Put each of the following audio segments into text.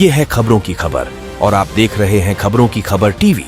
ये है खबरों की खबर और आप देख रहे हैं खबरों की खबर टीवी।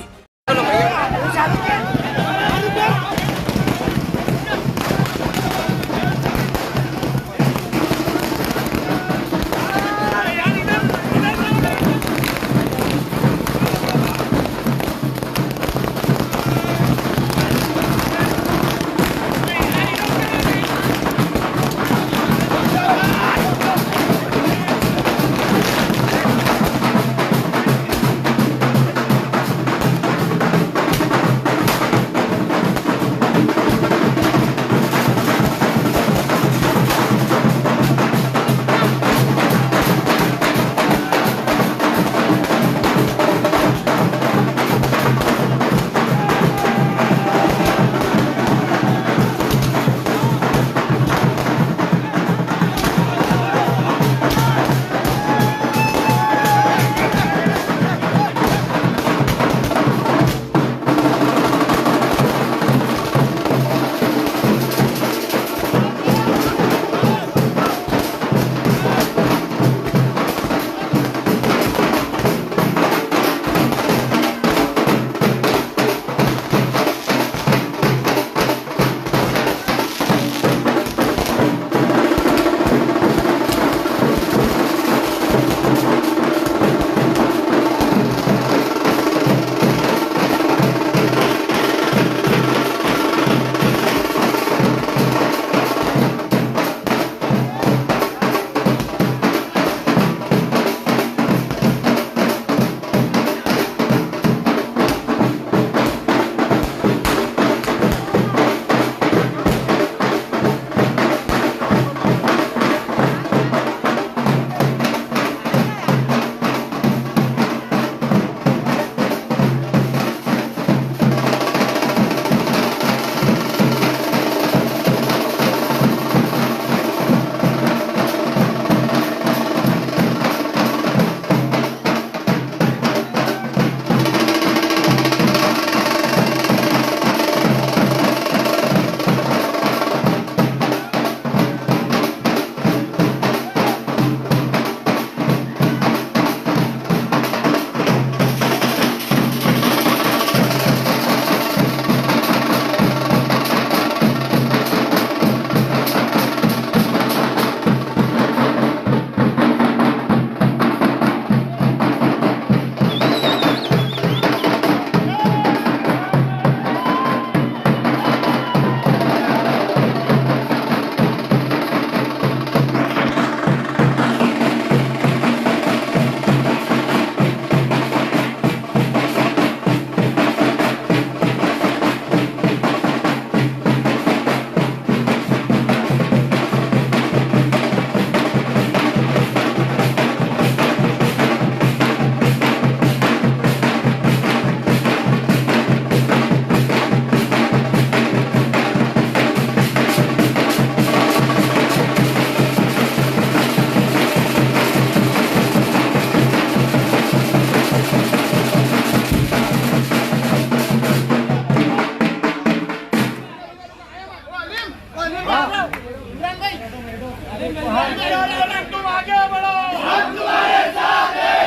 तुम आगे बढ़ो, हम तुम्हारे साथ हैं।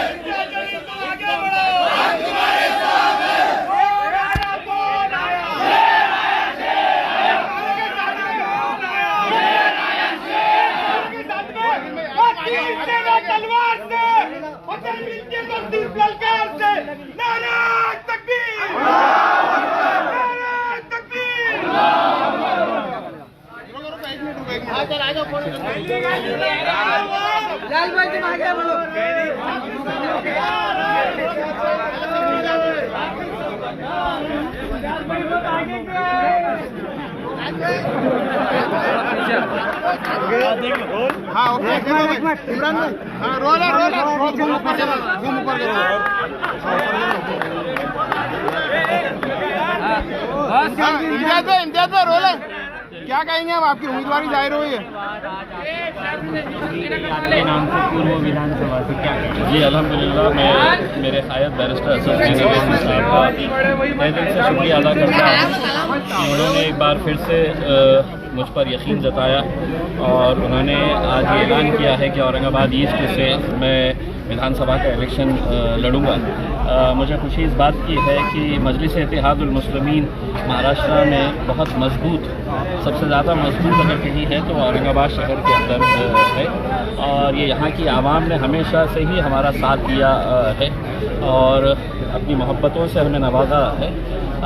तुम आगे बढ़ो, हम तुम्हारे साथ हैं। कौन आया, कौन आया? शेर आया, शेर आया। आगे जाने कौन आया? शेर आया, शेर आया। आगे जाने में तीर से न तलवार से, वतन मिलके तो सिर्फ ललकार से। नारे तकबीर, नारे तकबीर। लाल भाई तुम आगे बढ़ो। हाँ इमरान भाई, हाँ रोलर इम्तियाज भाई रोलर क्या कहेंगे अब? आपकी उम्मीदवारी जाहिर हुई है। नाम से पूर्व विधानसभा से क्या कहेंगे? जी अल्हम्दुलिल्लाह, मैं मेरे कायद बैरिस्टर असद नईमी साहब का तहे दिल से शुक्रिया अदा करता हूँ। उन्होंने एक बार फिर से मुझ पर यकीन जताया और उन्होंने आज ऐलान किया है कि औरंगाबाद ईस्ट से मैं विधानसभा का इलेक्शन लड़ूंगा। मुझे खुशी इस बात की है कि मजलिस इत्तेहादुल मुस्लिमीन महाराष्ट्र में बहुत मजबूत, सबसे ज़्यादा मजबूत अगर कहीं है तो औरंगाबाद शहर के अंदर है, और ये यहाँ की आवाम ने हमेशा से ही हमारा साथ दिया है और अपनी मोहब्बतों से हमें नवाजा है।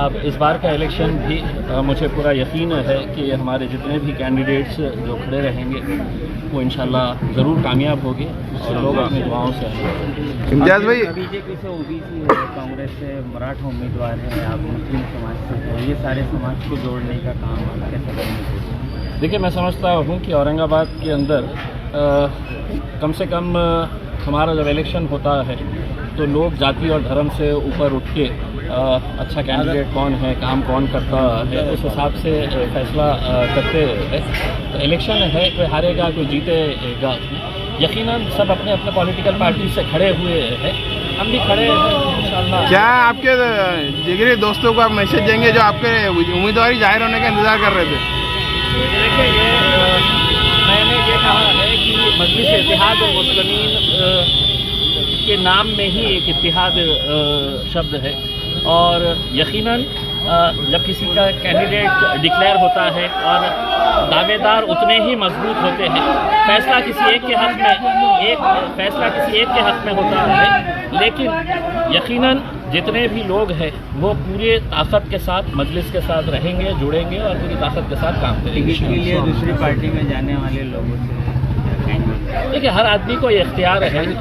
अब इस बार का इलेक्शन भी मुझे पूरा यकीन है कि हमारे जितने भी कैंडिडेट्स जो खड़े रहेंगे वो इंशाल्लाह ज़रूर कामयाब होंगे और लोग अपनी दुआओं से आएंगे। इम्तियाज़ भाई, बीजेपी से ओबीसी है, कांग्रेस से मराठा उम्मीदवार हैं, आप मुस्लिम समाज से हैं, ये सारे समाज को जोड़ने का काम आप कैसे करेंगे? देखिए, मैं समझता हूँ कि औरंगाबाद के अंदर कम से कम हमारा जब इलेक्शन होता है तो लोग जाति और धर्म से ऊपर उठ के अच्छा कैंडिडेट कौन है, काम कौन करता है, उस हिसाब से फैसला करते हैं। तो इलेक्शन है, कोई हारेगा कोई जीतेगा, यकीनन सब अपने अपने पॉलिटिकल पार्टी से खड़े हुए हैं, हम भी खड़े हैं इंशाल्लाह। क्या आपके जिगरी दोस्तों को आप मैसेज देंगे जो आपके उम्मीदवारी जाहिर होने का इंतजार कर रहे थे? देखिए, मैंने ये कहा है कि मजलिस इत्तेहादुल मुस्लिमीन के नाम में ही एक इत्तेहाद शब्द है, और यकीनन जब किसी का कैंडिडेट डिक्लेयर होता है और दावेदार उतने ही मजबूत होते हैं, फैसला किसी एक के हक में होता है, लेकिन यकीनन जितने भी लोग हैं वो पूरे ताकत के साथ मजलिस के साथ रहेंगे, जुड़ेंगे और पूरी ताकत के साथ काम करेंगे। टिकट के लिए दूसरी पार्टी में जाने वाले लोगों से देखिए, हर आदमी को ये इख्तियार है कि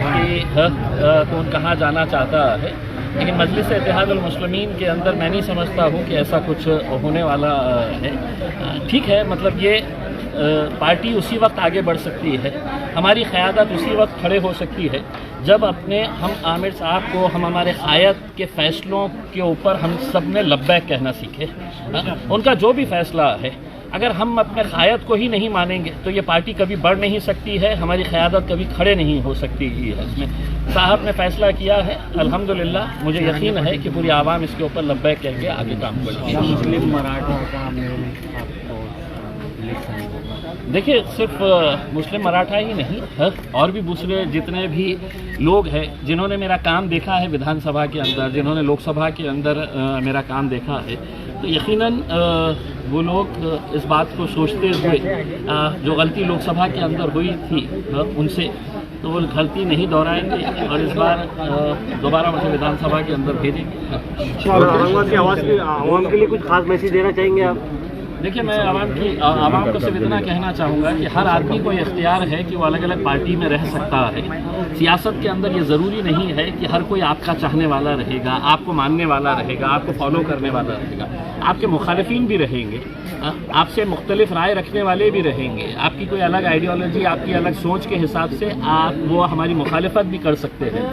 कौन कहाँ जाना चाहता है, लेकिन मजलिस इत्तेहादुल मुस्लिमीन के अंदर मैं नहीं समझता हूँ कि ऐसा कुछ होने वाला है। ठीक है, मतलब ये पार्टी उसी वक्त आगे बढ़ सकती है, हमारी क़यादत उसी वक्त खड़े हो सकती है जब हम आमिर साहब को, हम हमारे क़ायद के फ़ैसलों के ऊपर हम सब ने लब्बैक कहना सीखे। उनका जो भी फ़ैसला है, अगर हम अपने क़ायद को ही नहीं मानेंगे तो ये पार्टी कभी बढ़ नहीं सकती है, हमारी क़यादत कभी खड़े नहीं हो सकती है। इसमें साहब ने फ़ैसला किया है, अल्हम्दुलिल्लाह मुझे यकीन है कि पूरी आवाम इसके ऊपर लब्बैक कह के आगे काम करेगी। मुस्लिम मराठा का देखिए, सिर्फ मुस्लिम मराठा ही नहीं है, और भी दूसरे जितने भी लोग हैं जिन्होंने मेरा काम देखा है विधानसभा के अंदर, जिन्होंने लोकसभा के अंदर मेरा काम देखा है, तो यकीनन वो लोग इस बात को सोचते हुए जो गलती लोकसभा के अंदर हुई थी उनसे, तो वो गलती नहीं दोहराएंगे और इस बार दोबारा मुझे विधानसभा के अंदर भेजेंगे। औरंगाबाद की आवाम के लिए कुछ खास मैसेज देना चाहेंगे आप? देखिए, मैं आवाम को सिर्फ इतना कहना चाहूँगा कि हर आदमी को ये इख्तियार है कि वो अलग अलग पार्टी में रह सकता है। सियासत के अंदर ये ज़रूरी नहीं है कि हर कोई आपका चाहने वाला रहेगा, आपको मानने वाला रहेगा, आपको फॉलो करने वाला रहेगा। आपके मुखालिफिन भी रहेंगे, आपसे मुख्तलिफ राय रखने वाले भी रहेंगे, आपकी कोई अलग आइडियोलॉजी, आपकी अलग सोच के हिसाब से वो हमारी मुखालिफत भी कर सकते हैं,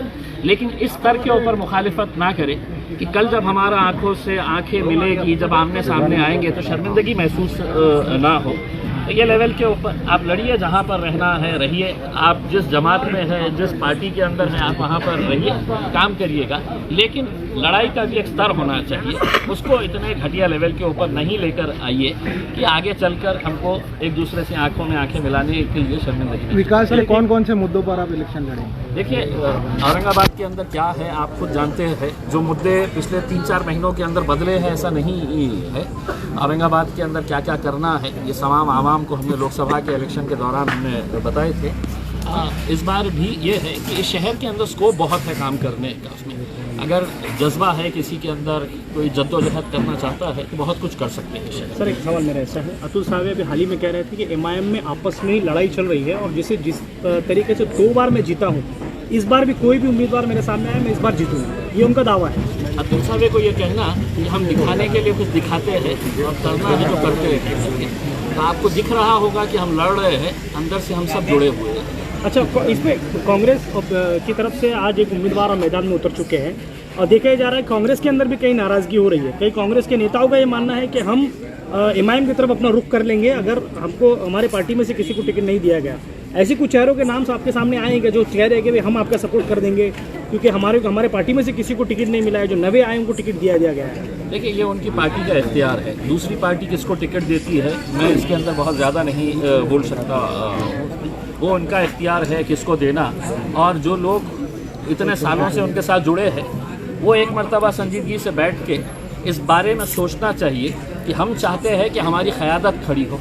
लेकिन इस स्तर के ऊपर मुखालिफत ना करें कि कल जब हमारा आंखों से आंखें मिलेगी, जब आमने सामने आएंगे तो शर्मिंदगी महसूस ना हो। तो ये लेवल के ऊपर आप लड़िए, जहाँ पर रहना है रहिए, आप जिस जमात में है, जिस पार्टी के अंदर है, आप वहाँ पर रहिए, काम करिएगा, लेकिन लड़ाई का भी एक स्तर होना चाहिए। उसको इतने घटिया लेवल के ऊपर नहीं लेकर आइए कि आगे चलकर हमको एक दूसरे से आंखों में आंखें मिलाने के लिए शर्मिंदगी। विकास के कौन कौन से मुद्दों पर आप इलेक्शन लड़ेंगे? देखिए, औरंगाबाद के अंदर क्या है आप खुद जानते हैं, जो मुद्दे पिछले 3-4 महीनों के अंदर बदले हैं ऐसा नहीं है। औरंगाबाद के अंदर क्या क्या करना है ये तमाम आवाम को हमने लोकसभा के इलेक्शन के दौरान हमने बताए थे। इस बार भी ये है कि इस शहर के अंदर स्कोप बहुत है काम करने का। उसमें अगर जज्बा है किसी के अंदर, कोई जद्दोजहद करना चाहता है तो बहुत कुछ कर सकते हैं। सर, एक सवाल मेरा ऐसा है, अतुल साहब अभी हाल ही में कह रहे थे कि एमआईएम में आपस में ही लड़ाई चल रही है और जिस तरीके से 2 बार मैं जीता हूँ, इस बार भी कोई भी उम्मीदवार मेरे सामने आए मैं इस बार जीतूँगा, ये उनका दावा है। अतुल साहब को ये कहना कि हम दिखाने के लिए कुछ दिखाते हैं और करना भी तो करते हैं, तो आपको दिख रहा होगा कि हम लड़ रहे हैं, अंदर से हम सब जुड़े हुए हैं। अच्छा, इसमें कांग्रेस की तरफ से आज एक उम्मीदवार मैदान में उतर चुके हैं और देखा जा रहा है कांग्रेस के अंदर भी कई नाराज़गी हो रही है। कई कांग्रेस के नेताओं का ये मानना है कि हम एमआईएम की तरफ अपना रुख कर लेंगे अगर हमको हमारे पार्टी में से किसी को टिकट नहीं दिया गया। ऐसे कुछ चेहरों के नाम आपके सामने आएंगे जो कह रहे हैं कि हम आपका सपोर्ट कर देंगे क्योंकि हमारे पार्टी में से किसी को टिकट नहीं मिला है, जो नए आए उनको टिकट दिया गया है। देखिए, ये उनकी पार्टी का इख्तियार है, दूसरी पार्टी किसको टिकट देती है मैं इसके अंदर बहुत ज़्यादा नहीं बोल सकता। वो उनका इख्तियार है किसको देना, और जो लोग इतने सालों से उनके साथ जुड़े हैं, वो एक मर्तबा संजीदगी से बैठ के इस बारे में सोचना चाहिए कि हम चाहते हैं कि हमारी क़यादत खड़ी हो,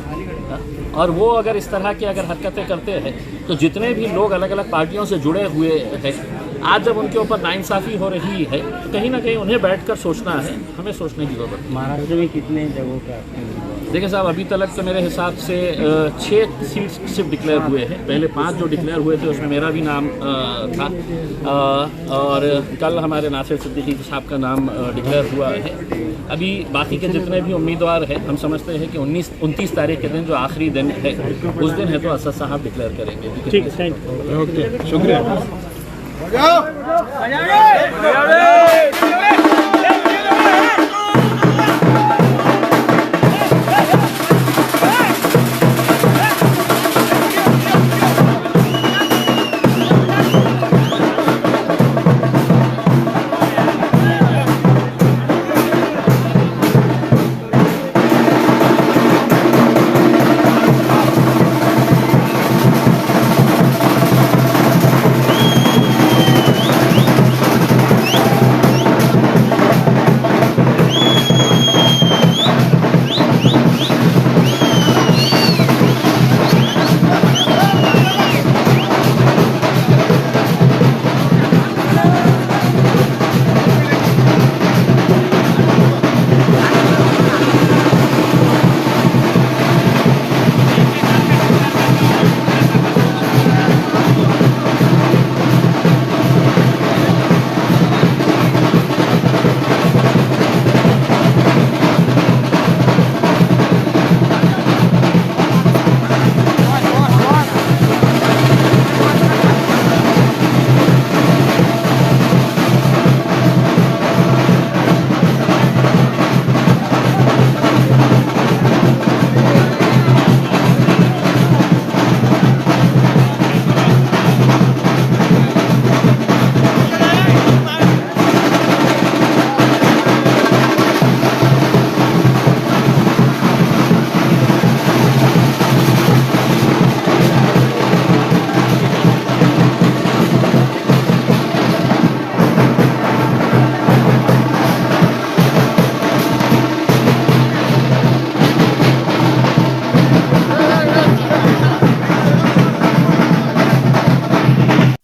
और वो अगर इस तरह की अगर हरकतें करते हैं तो जितने भी लोग अलग अलग पार्टियों से जुड़े हुए हैं, आज जब उनके ऊपर नाइंसाफ़ी हो रही है तो कहीं ना कहीं उन्हें बैठकर सोचना है, हमें सोचने की ज़रूरत है। महाराष्ट्र में कितने जगहों पे आपने देखिए साहब, अभी तक तो मेरे हिसाब से 6 सीट्स सिर्फ डिक्लेयर हुए हैं। पहले 5 जो डिक्लेयर हुए थे उसमें मेरा भी नाम था, और कल हमारे नासिर सिद्दीकी साहब का नाम डिक्लेयर हुआ है। अभी बाकी के जितने भी उम्मीदवार हैं, हम समझते हैं कि 29 तारीख के दिन जो आखिरी दिन है उस दिन है तो असद साहब डिक्लेयर करेंगे। ठीक है, थैंक यू। ओके, शुक्रिया।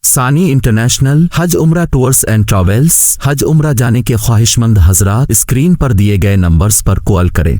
सानी इंटरनेशनल हज उम्रा टूर्स एंड ट्रैवल्स। हज उम्रा जाने के ख्वाहिशमंद हजरात स्क्रीन पर दिए गए नंबर्स पर कॉल करें।